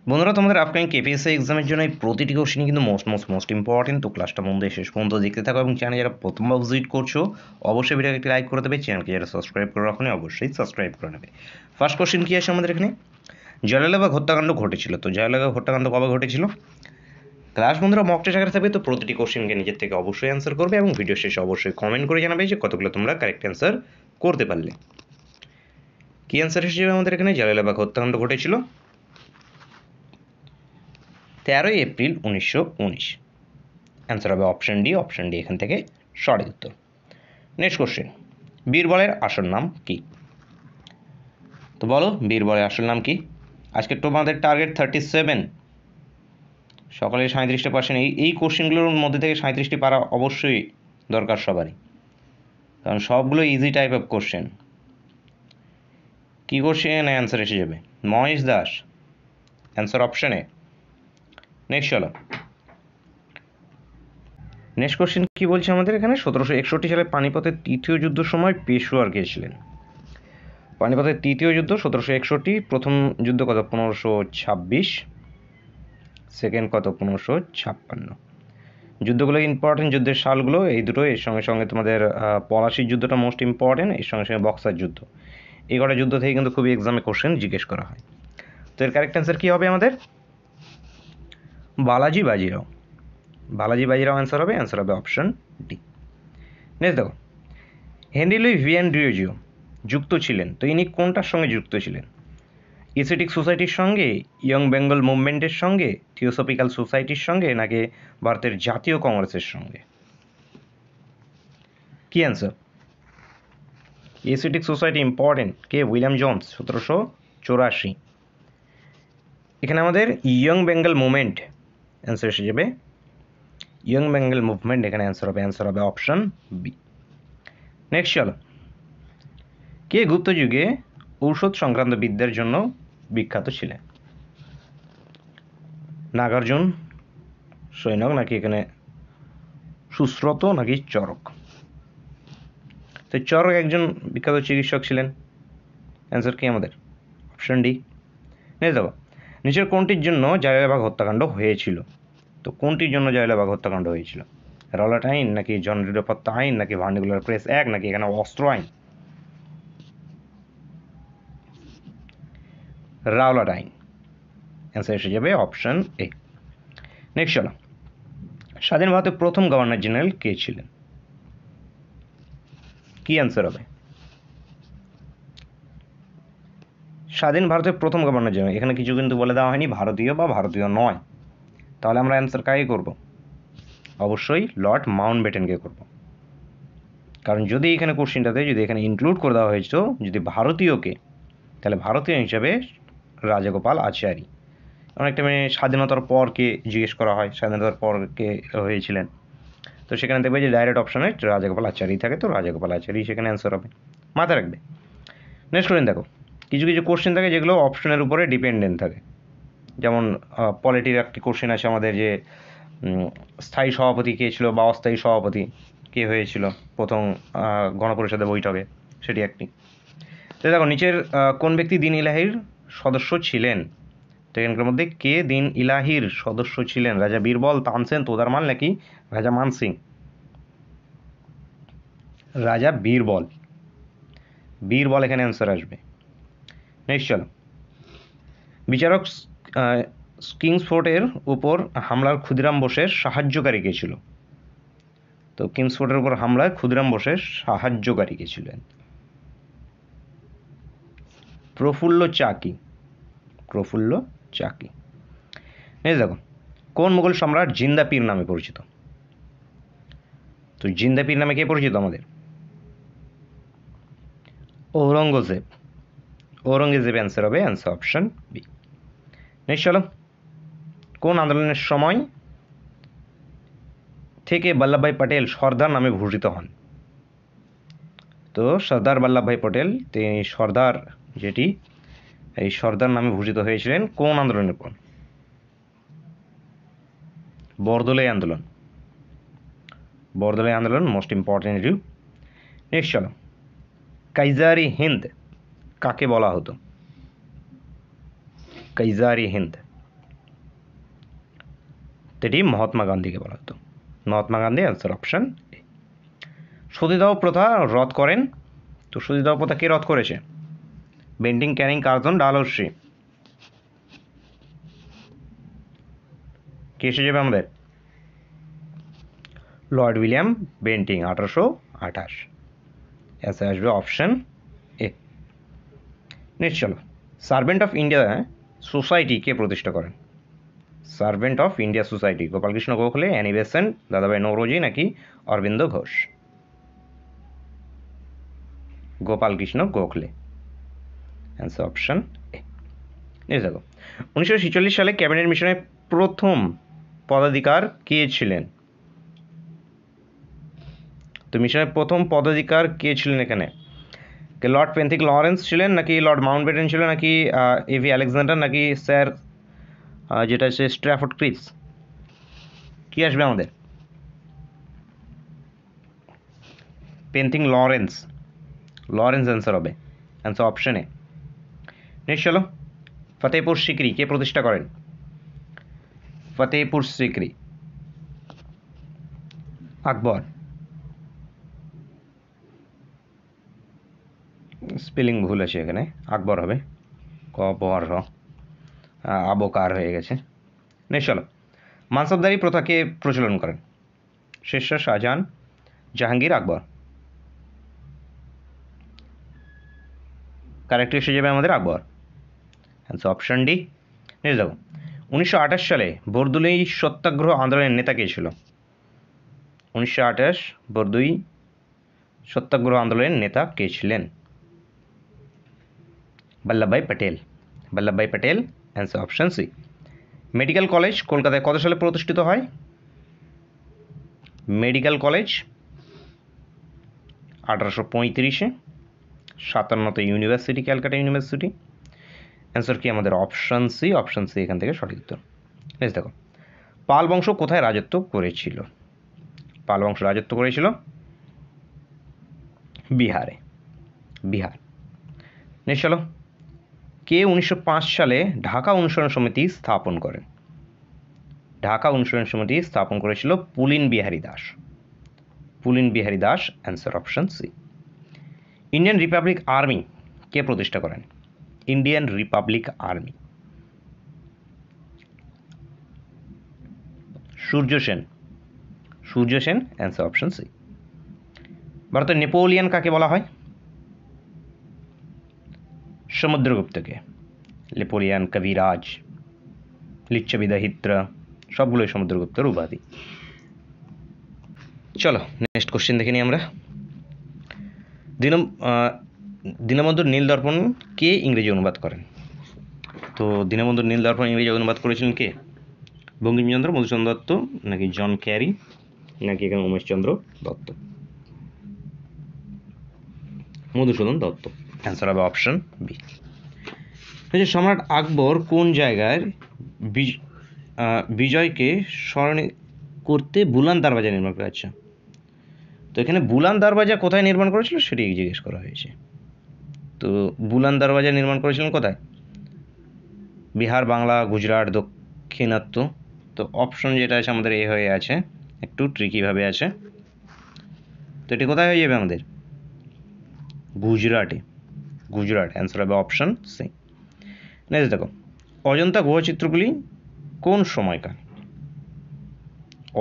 বন্ধুরা, তোমাদের আপকামিং কেপিএসসি এক্সামের জন্য এই প্রতিটি কোশ্চেনই কিন্তু মোস্ট ইম্পর্টেন্ট। তো ক্লাসটা মন দিয়ে শেষ পর্যন্ত দেখতে থাকো এবং চ্যানেল যারা প্রথমবার ভিজিট করছো অবশ্যই ভিডিওকে একটি লাইক করে দেবে। চ্যানেলকে যারা সাবস্ক্রাইব করে রাখো অবশ্যই সাবস্ক্রাইব করে নেবে। ফার্স্ট কোশ্চেন কি আছে আমাদের এখানে? জালিয়ানওয়ালাবাগ হত্যাকাণ্ড ঘটেছিল। তো জালিয়ানওয়ালাবাগ হত্যাকাণ্ড কবে ঘটেছিল? ক্লাস বন্ধুরা মক টেস্ট আকারে থাকবে, তো প্রতিটি কোশ্চেনকে নিজের থেকে অবশ্যই অ্যান্সার করবে এবং ভিডিও শেষে অবশ্যই কমেন্ট করে জানাবে যে কতগুলো তোমরা কারেক্ট অ্যান্সার করতে পারলে। কি অ্যান্সার হিসেবে আমাদের এখানে জালিয়ানওয়ালাবাগ হত্যাকাণ্ড ঘটেছিল 13 এপ্রিল 1919। অ্যান্সার হবে অপশন ডি। অপশন ডি এখান থেকে সঠিক উত্তর। নেক্সট কোশ্চেন, বীরবলের আসল নাম কি? তো বলো বীরবলের আসল নাম কি? আজকে তোমাদের টার্গেট 37, সকালে 37%। এই কোশ্চেনগুলোর মধ্যে থেকে 37টি পারা অবশ্যই দরকার সবারই, কারণ সবগুলো ইজি টাইপ অফ কোশ্চেন। কী কোশ্চেন অ্যান্সার এসে যাবে? মহেশ দাস, অ্যান্সার অপশানে। নেক্সট চলো, নেক্সট কোশ্চেন কী বলছে আমাদের এখানে? 1761 সালে পানিপথের তৃতীয় যুদ্ধের সময় পেশোয়ার কে ছিলেন? পানিপথের তৃতীয় যুদ্ধ 1761, প্রথম যুদ্ধ কত? 1526, সেকেন্ড কত? 1556। যুদ্ধগুলো ইম্পর্টেন্ট, যুদ্ধের সালগুলো এই দুটো। এর সঙ্গে সঙ্গে তোমাদের পলাশির যুদ্ধটা মোস্ট ইম্পর্টেন্ট, এর সঙ্গে সঙ্গে বক্সার যুদ্ধ। এই কটা যুদ্ধ থেকে কিন্তু খুবই এক্সামে কোশ্চেন জিজ্ঞেস করা হয়। তো এর কারেক্ট অ্যান্সার কী হবে আমাদের? বালাজি বাজিরাও। বালাজি বাজিরাও অ্যান্সার হবে। অ্যান্সার হবে অপশন ডি। নেক্সট দেখো, হেনরি লুই ভিয়ান-ডিরোজিও যুক্ত ছিলেন, তো ইনি কোনটার সঙ্গে যুক্ত ছিলেন? এসথেটিক সোসাইটির সঙ্গে, ইয়ং বেঙ্গল মুভমেন্টের সঙ্গে, থিওসফিক্যাল সোসাইটির সঙ্গে, নাকি ভারতের জাতীয় কংগ্রেসের সঙ্গে? কি অ্যান্সার? Aesthetic society important. কে? William Jones, 1784। এখানে আমাদের ইয়ং বেঙ্গল মুভমেন্ট অ্যান্সার এসে যাবে। ইয়ং বেঙ্গল মুভমেন্ট এখানে অ্যান্সার হবে। অ্যান্সার হবে অপশন বি। নেক্সট চলো, কে গুপ্ত যুগে ঔষধ সংক্রান্ত বিদ্যার জন্য বিখ্যাত ছিলেন? নাগার্জুন, সৈনক, নাকি এখানে সুশ্রত, নাকি চরক? তো চরক একজন বিখ্যাত চিকিৎসক ছিলেন। অ্যান্সার কি আমাদের? Option D. নিয়ে যাবো, নিচের কোনটির জন্য জালিয়ানওয়ালাবাগ হত্যাকাণ্ড হয়েছিল? তো কোনটির জন্য জালিয়ানওয়ালাবাগ হত্যাকাণ্ড হয়েছিল? রলাট আইন, নাকি জননিরাপত্তা আইন, নাকি ভার্নাকুলার প্রেস অ্যাক্ট, নাকি এখানে অস্ত্র আইন? রাওলাট আইন। অ্যান্সার এসে যাবে অপশন এ। নেক্সট চলো, স্বাধীন ভারতের প্রথম গভর্নর জেনারেল কে ছিলেন? কি অ্যান্সার হবে? স্বাধীন ভারতের প্রথম গভর্নর জেনারেল, এখানে কিছু কিন্তু বলে দেওয়া হয়নি ভারতীয় বা ভারতীয় নয়। তাহলে আমরা অ্যান্সার কাকে করব? অবশ্যই লর্ড মাউন্টব্যাটেনকে করব। কারণ যদি এখানে কোশ্চেনটাতে যদি এখানে ইনক্লুড করে দেওয়া হয়েছিল যদি ভারতীয়কে, তাহলে ভারতীয় হিসাবে রাজাগোপাল আচারী। অনেকটা স্বাধীনতার পর কে জিজ্ঞেস করা হয়, স্বাধীনতার পর কে হয়েছিলেন, তো সেখানে দেখবে যে ডাইরেক্ট অপশনে রাজাগোপাল আচারী থাকে, তো রাজাগোপাল আচারী সেখানে অ্যান্সার হবে। মাথায় রাখবে। নেক্সট কোশ্চেন দেখো, কিছু কিছু কোশ্চেন থাকে যেগুলো অপশনের উপরে ডিপেন্ডেন্ট থাকে। যেমন পলিটির একটি কোশ্চেন আছে আমাদের, যে স্থায়ী সভাপতি কে ছিল বা অস্থায়ী সভাপতি কে হয়েছিল প্রথম গণপরিষদের বৈঠকে, সেটি একটি। তো দেখো, নিচের কোন ব্যক্তি দিন ইলাহির সদস্য ছিলেন? তো এখানকার মধ্যে কে দিন ইলাহির সদস্য ছিলেন? রাজা বীরবল, তানসেন, তোদারমাল, নাকি রাজা মানসিং? রাজা বীরবল। বীরবল এখানে অ্যান্সার আসবে। নেক্সট চলো, বিচারক কিংসফোর্টের উপর হামলার ক্ষুদিরাম বোসের সাহায্যকারী কে ছিল? তো কিংসফোর্টের উপর হামলায় ক্ষুদিরাম বোসের সাহায্যকারী কে ছিলেন? প্রফুল্ল চাকি। প্রফুল্ল চাকি। নেক্সট দেখো, কোন মুঘল সম্রাট জিন্দা পীর নামে পরিচিত? তো জিন্দা পীর নামে কে পরিচিত আমাদের? ঔরঙ্গজেব। ঔরঙ্গজেব অ্যান্সার হবে। Answer option B. নেক্সট চলো, কোন আন্দোলনের সময় থেকে বল্লভভাই পটেল সর্দার নামে ভূষিত হন? তো সর্দার বল্লভভাই পটেল তিনি সর্দার, যেটি এই সর্দার নামে ভূষিত হয়েছিলেন কোন আন্দোলনের পর? বরদলাই আন্দোলন। বরদলাই আন্দোলন মোস্ট ইম্পর্টেন্ট ইস্যু। নেক্সট চলো, কাইজারি হিন্দ কাকে বলা হতো? কাইজারি হিন্দ। তো এটি মহাত্মা গান্ধীকে বলা হতো। মহাত্মা গান্ধী, অ্যান্সার অপশন এ। সতীদাহ প্রথা রদ করেন, তো সতীদাহ প্রথা কে রদ করেছে? বেন্টিং, ক্যানিং, কার্জন, ডালহৌসি, কে এসে যাবে আমাদের? Lord William Bentinck, 1828। অ্যান্সার আসবে অপশন এ। নেক্সট চলো, সার্ভেন্ট অফ ইন্ডিয়া সোসাইটি কে প্রতিষ্ঠা করেন? Servant of India society, Gopalkrishna Gokhale, Annie Besant, Dadabhai Naoroji নাকি Aurobindo Ghosh? Gopalkrishna Gokhale, answer option A. Next দেখো, 1946 সালে ক্যাবিনেট মিশনের প্রথম পদাধিকার কে ছিলেন? তো মিশনের প্রথম পদাধিকার কে ছিলেন এখানে? লর্ড পেন্থিক লরেন্স ছিলেন, নাকি লর্ড মাউন্টব্যাটেন ছিলেন, নাকি এভি আলেকজান্ডার, নাকি স্যার যেটা হচ্ছে স্ট্র্যাফোর্ড ক্রিস? কি আসবে আমাদের? পেন্থিং লরেন্স, লরেন্স অ্যান্সার হবে, অ্যান্সার অপশন এ। নেক্সট চলো, ফতেহপুর সিকরি কে প্রতিষ্ঠা করেন? ফতেহপুর সিকরি, আকবর। স্পেলিং ভুল আছে এখানে, আকবর হবে, ক বর র, আবকার হয়ে গেছে। নেক্সট চলো, মানসবদারি প্রথাকে প্রচলন করেন? শেরশাহ, শাহজাহান, জাহাঙ্গীর, আকবর? কারেক্ট এসে যাবে আমাদের আকবর, অ্যান্সার অপশন ডি। নেক্সট দেখো, 1928 সালে বরদুই সত্যাগ্রহ আন্দোলনের নেতা কে ছিল? 1928 বরদুই সত্যাগ্রহ আন্দোলনের নেতা কে ছিলেন? Vallabhbhai Patel, Vallabhbhai Patel, answer option C. Medical college কলকাতায় কত সালে প্রতিষ্ঠিত হয়? মেডিকেল কলেজ 1835-এ। 57তে ইউনিভার্সিটি, ক্যালকাটা ইউনিভার্সিটি। অ্যান্সার কি আমাদের? অপশন সি, অপশন সি এখান থেকে সঠিক উত্তর। নেক্সট দেখো, পাল বংশ কোথায় রাজত্ব করেছিল? পাল বংশ রাজত্ব করেছিল বিহারে, বিহার। নেক্সট চলো, কে 1905 সালে ঢাকা অনুসরণ সমিতি স্থাপন করেন? ঢাকা অনুসরণ সমিতি স্থাপন করেছিল Pulin Behari Das, Pulin Behari Das, answer option C. Indian republic army কে প্রতিষ্ঠা করেন? Indian republic army, Surya Sen, Surya Sen, answer option C. ভারতের নেপোলিয়ান কাকে বলা হয়? সমুদ্রগুপ্তকে। নেপোলিয়ান, কবিরাজ, লিচ্ছবি দহিত্র, সবগুলোই সমুদ্রগুপ্তের উপাধি। চলো নেক্সট কোশ্চেন দেখে নিই আমরা। দীনবন্ধুর নীল দর্পণ কে ইংরেজি অনুবাদ করেন? তো দীনবন্ধুর নীল দর্পণ ইংরেজি অনুবাদ করেছিলেন কে? বঙ্কিমচন্দ্র, মধুসূদন দত্ত, নাকি জন ক্যারি, নাকি এখানে উমেশচন্দ্র দত্ত? মধুসূদন দত্ত, অ্যান্সার হবে অপশন বি। সম্রাট আকবর কোন জায়গায় বিজয়কে স্মরণে করতে বুলান দরওয়াজা নির্মাণ করে? আচ্ছা, তো এখানে বুলান দরওয়াজা কোথায় নির্মাণ করেছিল সেটি জিজ্ঞেস করা হয়েছে। তো বুলান দরওয়াজা নির্মাণ করেছিলেন কোথায়? বিহার, বাংলা, গুজরাট, দক্ষিণাত্য। তো অপশন যেটা আছে আমাদের এ হয়ে আছে, একটু ট্রিকিভাবে আছে। তো এটি কোথায় হয়ে যাবে আমাদের? গুজরাটে, গুজরাট, অ্যান্সার হবে অপশন সি। নেক্সট দেখো, অজন্তা গুহচিত্রগুলি কোন সময়কার?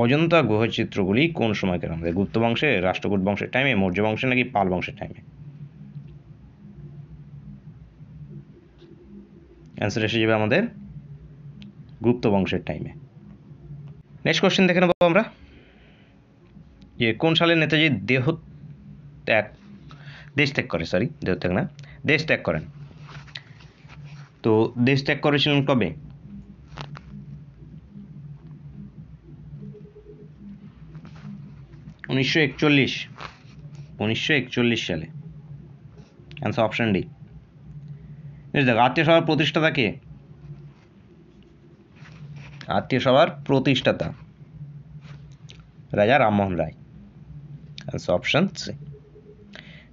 অজন্তা গুহচিত্রগুলি কোন সময়কার আমাদের? গুপ্ত বংশে, রাষ্ট্রকূট বংশের টাইমে, মৌর্য বংশে, নাকি পাল বংশের টাইমে? অ্যান্সার এসে যাবে আমাদের গুপ্ত বংশের টাইমে। নেক্সট কোশ্চেন দেখে নেবো আমরা, যে কোন সালে নেতাজি দেশ ত্যাগ করেন? তো দেশ ত্যাগ করেছিলেন কবে? উনিশশো একচল্লিশ সালে, অ্যান্সার অপশন ডি। দেখো, আত্মীয় সভার প্রতিষ্ঠাতা কে? আত্মীয় সভার প্রতিষ্ঠাতা রাজা Rammohan Roy, answer option C.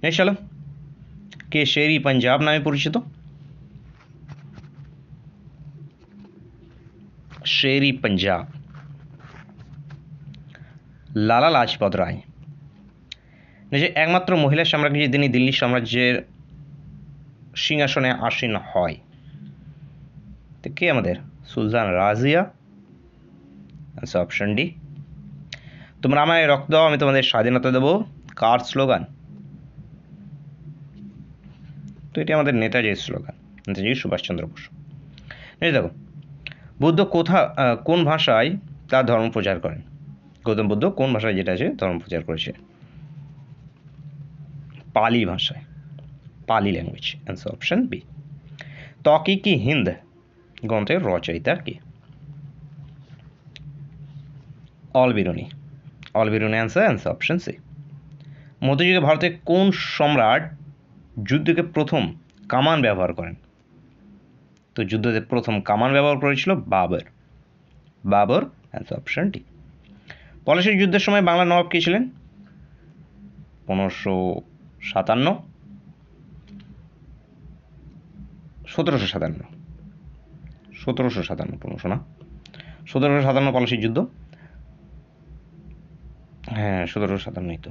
Next চলো, কে শেরি পাঞ্জাব নামে পরিচিত? শেরি পাঞ্জাব, লালা লাজপত রায় দেশের একমাত্র মহিলা সাম্রাজ্ঞী যিনি দিল্লি সাম্রাজ্যের সিংহাসনে আসীন হয়, তো কে আমাদের? Sultan Razia. Answer option D. তোমরা আমায় রক্ত দাও, আমি তোমাদের স্বাধীনতা দেবো, কার স্লোগান? তো এটি আমাদের নেতাজির স্লোগান, নেতাজি সুভাষচন্দ্র বসু। এই দেখো, বুদ্ধ কোন ভাষায় তার ধর্ম প্রচার করেন? গৌতম বুদ্ধ কোন ভাষায় যেটা আছে ধর্ম প্রচার করেছে? পালি ভাষায়, Pali language. Answer option B. তৌকিকি হিন্দ গ্রন্থের রচয়িতা কে? Al Biruni. Al Biruni answer option C. মধ্যযুগে ভারতের কোন সম্রাট যুদ্ধকে প্রথম কামান ব্যবহার করেন? তো যুদ্ধতে প্রথম কামান ব্যবহার করেছিল Babur. Babur. Answer option D. পলাশীর যুদ্ধের সময় বাংলার নবাব কে ছিলেন? 1557, 1757, 1757, 1500 না, 1757 পলাশীর যুদ্ধ। হ্যাঁ, 1757 তো।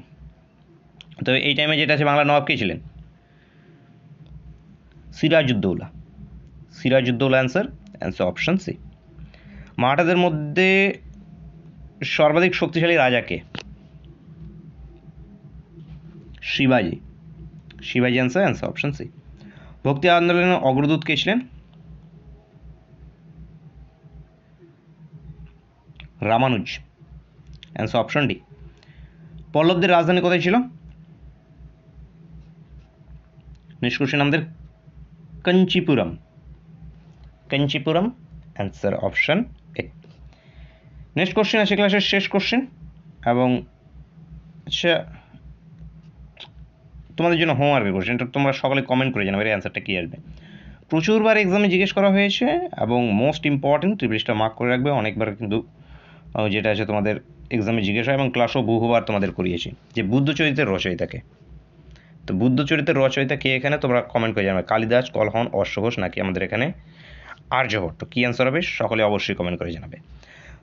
তো এই টাইমে যেটা আছে বাংলার নবাব কে ছিলেন? Sirajuddaulah. Sirajuddaulah answer option C. মারাঠাদের মধ্যে সর্বাধিক শক্তিশালী রাজা কে? শিবাজি। শিবাজি অ্যান্সার অপশন সি। ভক্তি আন্দোলনের অগ্রদূত কে ছিলেন? রামানুজ। Answer option D. পল্লবদের রাজধানী কোথায় ছিল? নেক্সট কোশ্চেন আমাদের Kanchipuram. Kanchipuram. Answer option A. Next question আছে ক্লাসের শেষ কোশ্চেন, এবং আচ্ছা তোমাদের জন্য হোমওয়ার্কের কোশ্চেন, এটা তোমরা সকলে কমেন্ট করে জানাবে এর অ্যান্সারটা কী আসবে। প্রচুরবার এক্সামে জিজ্ঞেস করা হয়েছে এবং মোস্ট ইম্পর্টেন্ট, ত্রিপলিশটা মার্ক করে রাখবে। অনেকবার কিন্তু যেটা আছে তোমাদের এক্সামে জিজ্ঞেস হয় এবং ক্লাসও বহুবার তোমাদের করিয়েছি, যে বুদ্ধ চরিত্রের রচয়িতাকে। তো বুদ্ধ চরিত্রের রচয়িতা কে এখানে তোমরা কমেন্ট করে জানাবে, কালিদাস, কলহন, অশ্বঘোষ নাকি আমাদের এখানে আর্যভট্ট? কী অ্যান্সার হবে সকলে অবশ্যই কমেন্ট করে জানাবে।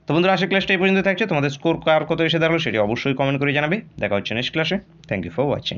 তো বন্ধুরা, আজকের ক্লাসটা এই পর্যন্ত থাকছে। তোমাদের স্কোর কার কত এসে দাঁড়ালো সেটি অবশ্যই কমেন্ট করে জানাবে। দেখা হচ্ছে নেক্সট ক্লাসে। Thank you for watching.